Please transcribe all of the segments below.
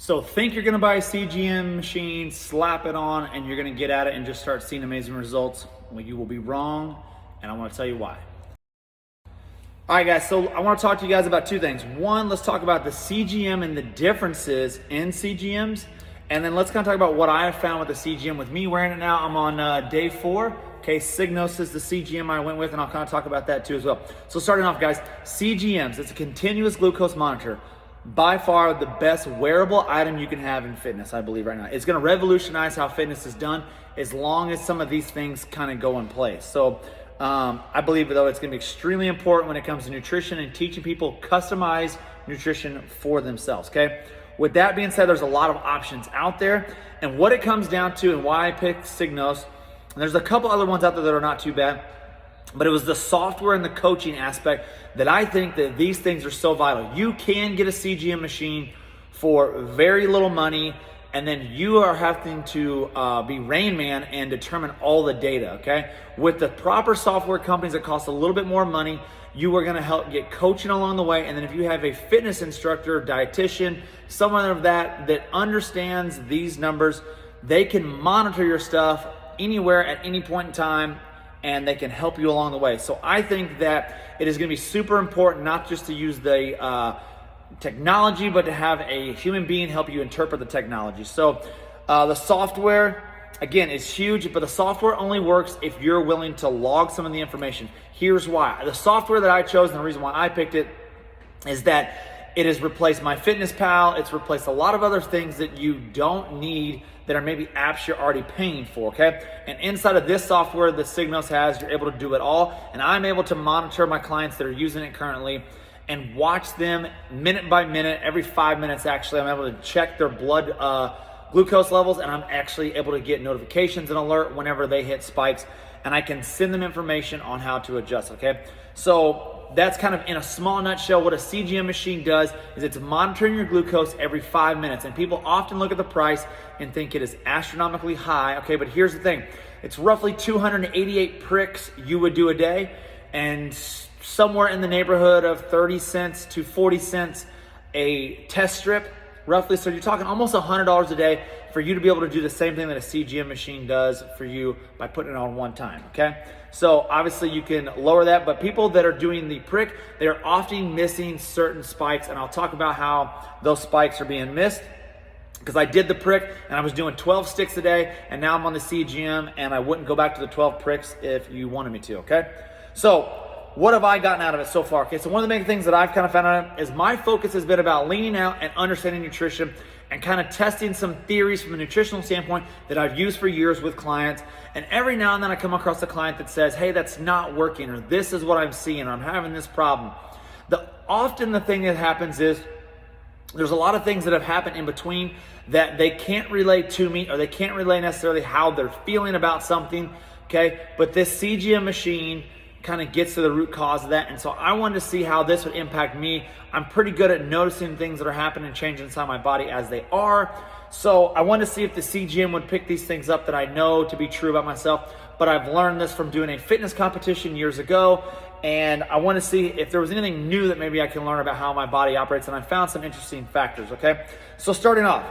So think you're gonna buy a CGM machine, slap it on, and you're gonna get at it and just start seeing amazing results. Well, you will be wrong, and I wanna tell you why. All right, guys, so I wanna talk to you guys about two things. One, let's talk about the CGM and the differences in CGMs, and then let's kind of talk about what I have found with the CGM. With me wearing it now, I'm on day 4. Okay, Signos is the CGM I went with, and I'll kind of talk about that too as well. So starting off, guys, CGMs, it's a continuous glucose monitor. By far the best wearable item you can have in fitness, I believe right now. It's gonna revolutionize how fitness is done as long as some of these things kind of go in place. So I believe though it's gonna be extremely important when it comes to nutrition and teaching people customized nutrition for themselves, okay? With that being said, there's a lot of options out there, and what it comes down to and why I picked Signos, and there's a couple other ones out there that are not too bad, but it was the software and the coaching aspect that I think that these things are so vital. You can get a CGM machine for very little money, and then you are having to be Rain Man and determine all the data, okay? With the proper software companies that cost a little bit more money, you are gonna help get coaching along the way, and then if you have a fitness instructor, dietitian, someone of that understands these numbers, they can monitor your stuff anywhere at any point in time, and they can help you along the way. So I think that it is gonna be super important not just to use the technology, but to have a human being help you interpret the technology. So the software, again, is huge, but the software only works if you're willing to log some of the information. Here's why. The software that I chose, and the reason why I picked it, is that it has replaced MyFitnessPal. It's replaced a lot of other things that you don't need that are maybe apps you're already paying for, okay? And inside of this software that Signos has, you're able to do it all. And I'm able to monitor my clients that are using it currently and watch them minute by minute, every 5 minutes actually. I'm able to check their blood glucose levels, and I'm actually able to get notifications and alert whenever they hit spikes, and I can send them information on how to adjust, okay? So that's kind of in a small nutshell what a CGM machine does. Is it's monitoring your glucose every 5 minutes, and people often look at the price and think it is astronomically high, okay? But here's the thing, it's roughly 288 pricks you would do a day, and somewhere in the neighborhood of 30 cents to 40 cents a test strip, roughly. So you're talking almost $100 a day for you to be able to do the same thing that a CGM machine does for you by putting it on one time, okay? So obviously you can lower that, but people that are doing the prick, they're often missing certain spikes, and I'll talk about how those spikes are being missed, because I did the prick and I was doing 12 sticks a day, and now I'm on the CGM and I wouldn't go back to the 12 pricks if you wanted me to, okay? So what have I gotten out of it so far? Okay, so one of the main things that I've kind of found out is my focus has been about leaning out and understanding nutrition and kind of testing some theories from a nutritional standpoint that I've used for years with clients. And every now and then I come across a client that says, hey, that's not working, or this is what I'm seeing, or I'm having this problem. Often the thing that happens is there's a lot of things that have happened in between that they can't relate to me, or they can't relate necessarily how they're feeling about something, okay? But this CGM machine kind of gets to the root cause of that. And so I wanted to see how this would impact me. I'm pretty good at noticing things that are happening and changing inside my body as they are. So I wanted to see if the CGM would pick these things up that I know to be true about myself. But I've learned this from doing a fitness competition years ago. And I want to see if there was anything new that maybe I can learn about how my body operates. And I found some interesting factors, okay? So starting off,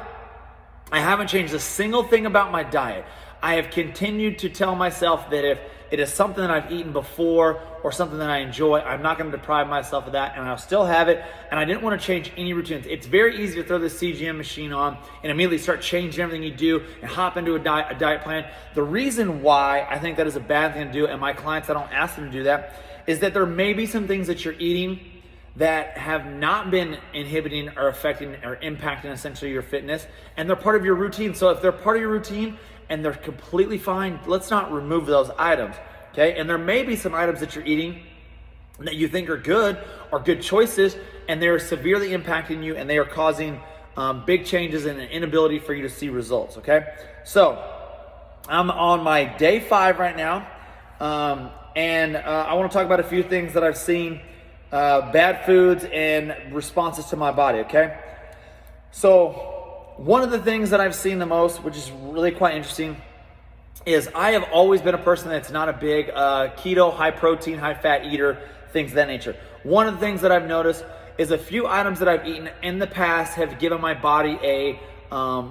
I haven't changed a single thing about my diet. I have continued to tell myself that if it is something that I've eaten before or something that I enjoy, I'm not going to deprive myself of that, and I'll still have it, and I didn't want to change any routines. It's very easy to throw the CGM machine on and immediately start changing everything you do and hop into a diet plan. The reason why I think that is a bad thing to do, and my clients, I don't ask them to do that, is that there may be some things that you're eating that have not been inhibiting or affecting or impacting essentially your fitness, and they're part of your routine. So if they're part of your routine and they're completely fine, let's not remove those items, okay? And there may be some items that you're eating that you think are good or good choices, and they're severely impacting you, and they are causing big changes and an inability for you to see results, okay? So I'm on my day 5 right now, and I want to talk about a few things that I've seen, bad foods and responses to my body, okay? So one of the things that I've seen the most, which is really quite interesting, is I have always been a person that's not a big keto, high protein, high fat eater, things of that nature. One of the things that I've noticed is a few items that I've eaten in the past have given my body a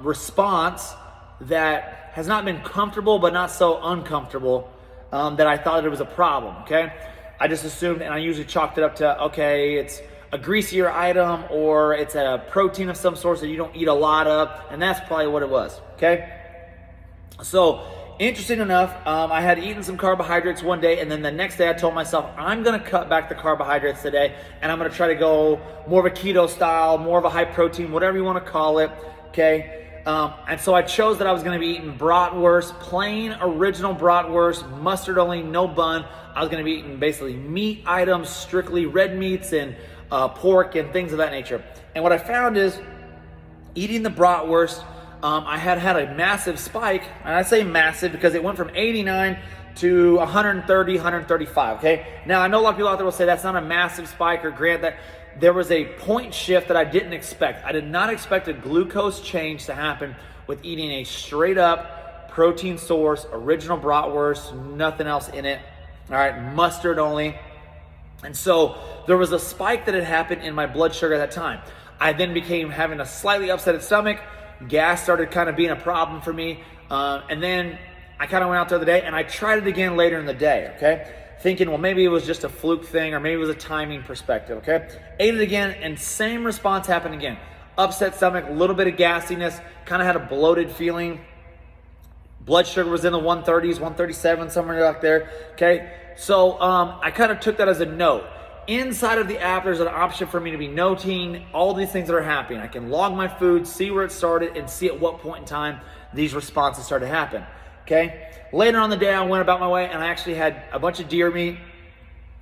response that has not been comfortable, but not so uncomfortable that I thought it was a problem, okay? I just assumed, and I usually chalked it up to, okay, it's a greasier item or it's a protein of some sort that you don't eat a lot of, and that's probably what it was, okay? So, interesting enough, I had eaten some carbohydrates one day, and then the next day I told myself, I'm gonna cut back the carbohydrates today, and I'm gonna try to go more of a keto style, more of a high protein, whatever you wanna call it, okay? And so I chose that I was gonna be eating bratwurst, plain original bratwurst, mustard only, no bun. I was gonna be eating basically meat items, strictly red meats and pork and things of that nature. And what I found is, eating the bratwurst, I had a massive spike, and I say massive because it went from 89 to 130, 135, okay? Now, I know a lot of people out there will say that's not a massive spike, or grant that there was a point shift that I didn't expect. I did not expect a glucose change to happen with eating a straight up protein source, original bratwurst, nothing else in it, all right, mustard only. And so there was a spike that had happened in my blood sugar at that time. I then became having a slightly upset stomach. Gas started kind of being a problem for me. And then I kind of went out the other day and I tried it again later in the day, okay? Thinking, well, maybe it was just a fluke thing or maybe it was a timing perspective, okay? Ate it again and same response happened again. Upset stomach, a little bit of gassiness, kind of had a bloated feeling. Blood sugar was in the 130s, 137, somewhere like there, okay? So I kind of took that as a note. Inside of the app, there's an option for me to be noting all these things that are happening. I can log my food, see where it started, and see at what point in time these responses started to happen, okay? Later on the day, I went about my way, and I actually had a bunch of deer meat,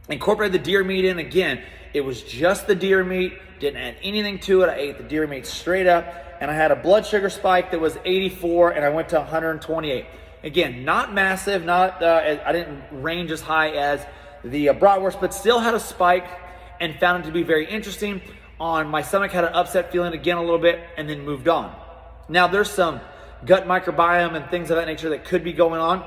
incorporated the deer meat in. Again, it was just the deer meat, didn't add anything to it. I ate the deer meat straight up, and I had a blood sugar spike that was 84, and I went to 128. Again, not massive, I didn't range as high as the bratwurst, but still had a spike and found it to be very interesting. My stomach had an upset feeling again a little bit and then moved on. Now there's some gut microbiome and things of that nature that could be going on,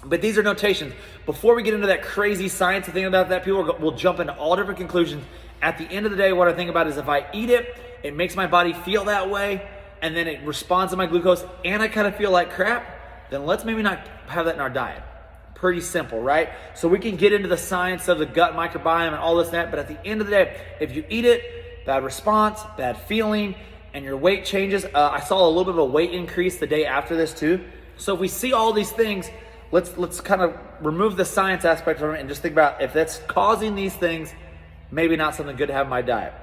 but these are notations. Before we get into that crazy science and think about that, people will jump into all different conclusions. At the end of the day, what I think about is if I eat it, it makes my body feel that way, and then it responds to my glucose, and I kind of feel like crap, then let's maybe not have that in our diet. Pretty simple, right? So we can get into the science of the gut microbiome and all this and that, but at the end of the day, if you eat it, bad response, bad feeling, and your weight changes. I saw a little bit of a weight increase the day after this too. So if we see all these things, let's kind of remove the science aspect from it and just think about if that's causing these things, maybe not something good to have in my diet.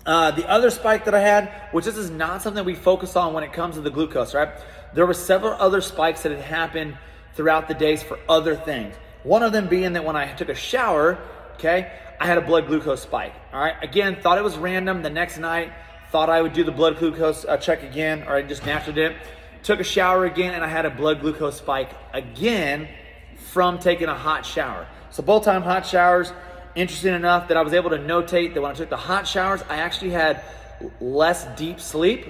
The other spike that I had, which this is not something we focus on when it comes to the glucose, right? There were several other spikes that had happened throughout the days for other things. One of them being that when I took a shower, okay, I had a blood glucose spike, all right? Again, thought it was random. The next night, thought I would do the blood glucose check again, or I just naturally did it. Took a shower again, and I had a blood glucose spike again from taking a hot shower. So both time hot showers, interesting enough that I was able to notate that when I took the hot showers, I actually had less deep sleep.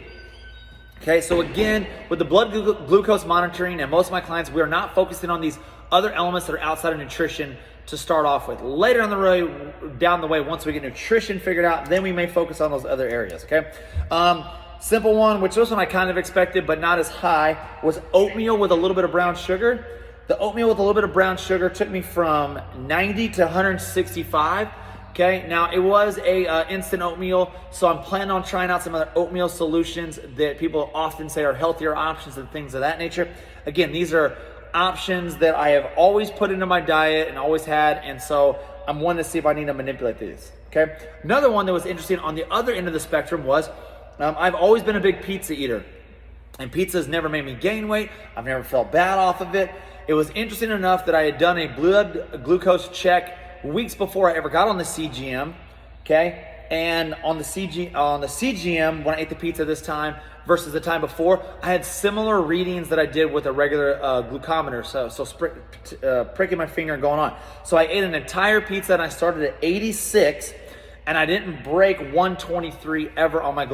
Okay, so again, with the blood glucose monitoring, and most of my clients, we are not focusing on these other elements that are outside of nutrition to start off with. Later on the road, down the way, once we get nutrition figured out, then we may focus on those other areas, okay? Simple one, which this one I kind of expected, but not as high, was oatmeal with a little bit of brown sugar. The oatmeal with a little bit of brown sugar took me from 90 to 165. Okay, now it was a instant oatmeal, so I'm planning on trying out some other oatmeal solutions that people often say are healthier options and things of that nature. Again, these are options that I have always put into my diet and always had, and so I'm wanting to see if I need to manipulate these. Okay, another one that was interesting on the other end of the spectrum was I've always been a big pizza eater, and pizza has never made me gain weight. I've never felt bad off of it. It was interesting enough that I had done a blood glucose check weeks before I ever got on the CGM, okay? And on the CGM, when I ate the pizza this time versus the time before, I had similar readings that I did with a regular glucometer, so pricking my finger and going on. So I ate an entire pizza and I started at 86, and I didn't break 123 ever on my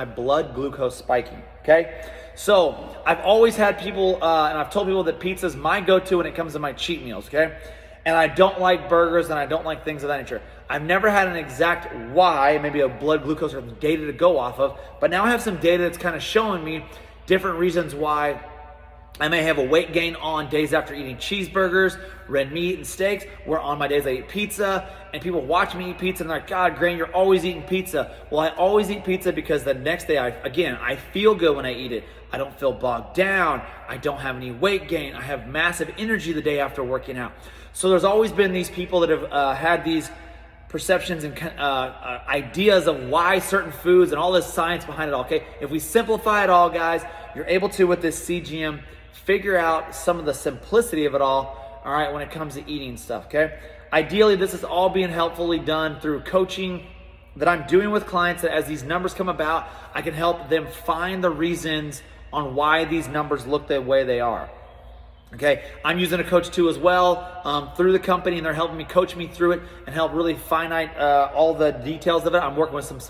blood glucose spiking, okay? So I've always had people, and I've told people that pizza is my go-to when it comes to my cheat meals, okay? And I don't like burgers and I don't like things of that nature. I've never had an exact why, maybe a blood glucose or data to go off of, but now I have some data that's kind of showing me different reasons why I may have a weight gain on days after eating cheeseburgers, red meat, and steaks, where on my days I eat pizza, and people watch me eat pizza and they're like, God, Grant, you're always eating pizza. Well, I always eat pizza because the next day, I feel good when I eat it. I don't feel bogged down. I don't have any weight gain. I have massive energy the day after working out. So there's always been these people that have had these perceptions and ideas of why certain foods and all this science behind it all, okay? If we simplify it all, guys, you're able to, with this CGM, figure out some of the simplicity of it all right, when it comes to eating stuff, okay? Ideally, this is all being helpfully done through coaching that I'm doing with clients, that as these numbers come about, I can help them find the reasons on why these numbers look the way they are. Okay, I'm using a coach too as well through the company, and they're helping me coach me through it and help really finite all the details of it. I'm working with some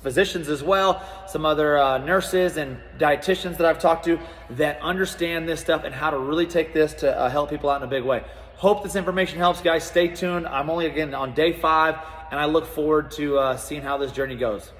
physicians as well, some other nurses and dietitians that I've talked to that understand this stuff and how to really take this to help people out in a big way. Hope this information helps, guys. Stay tuned. I'm only, again, on day 5, and I look forward to seeing how this journey goes.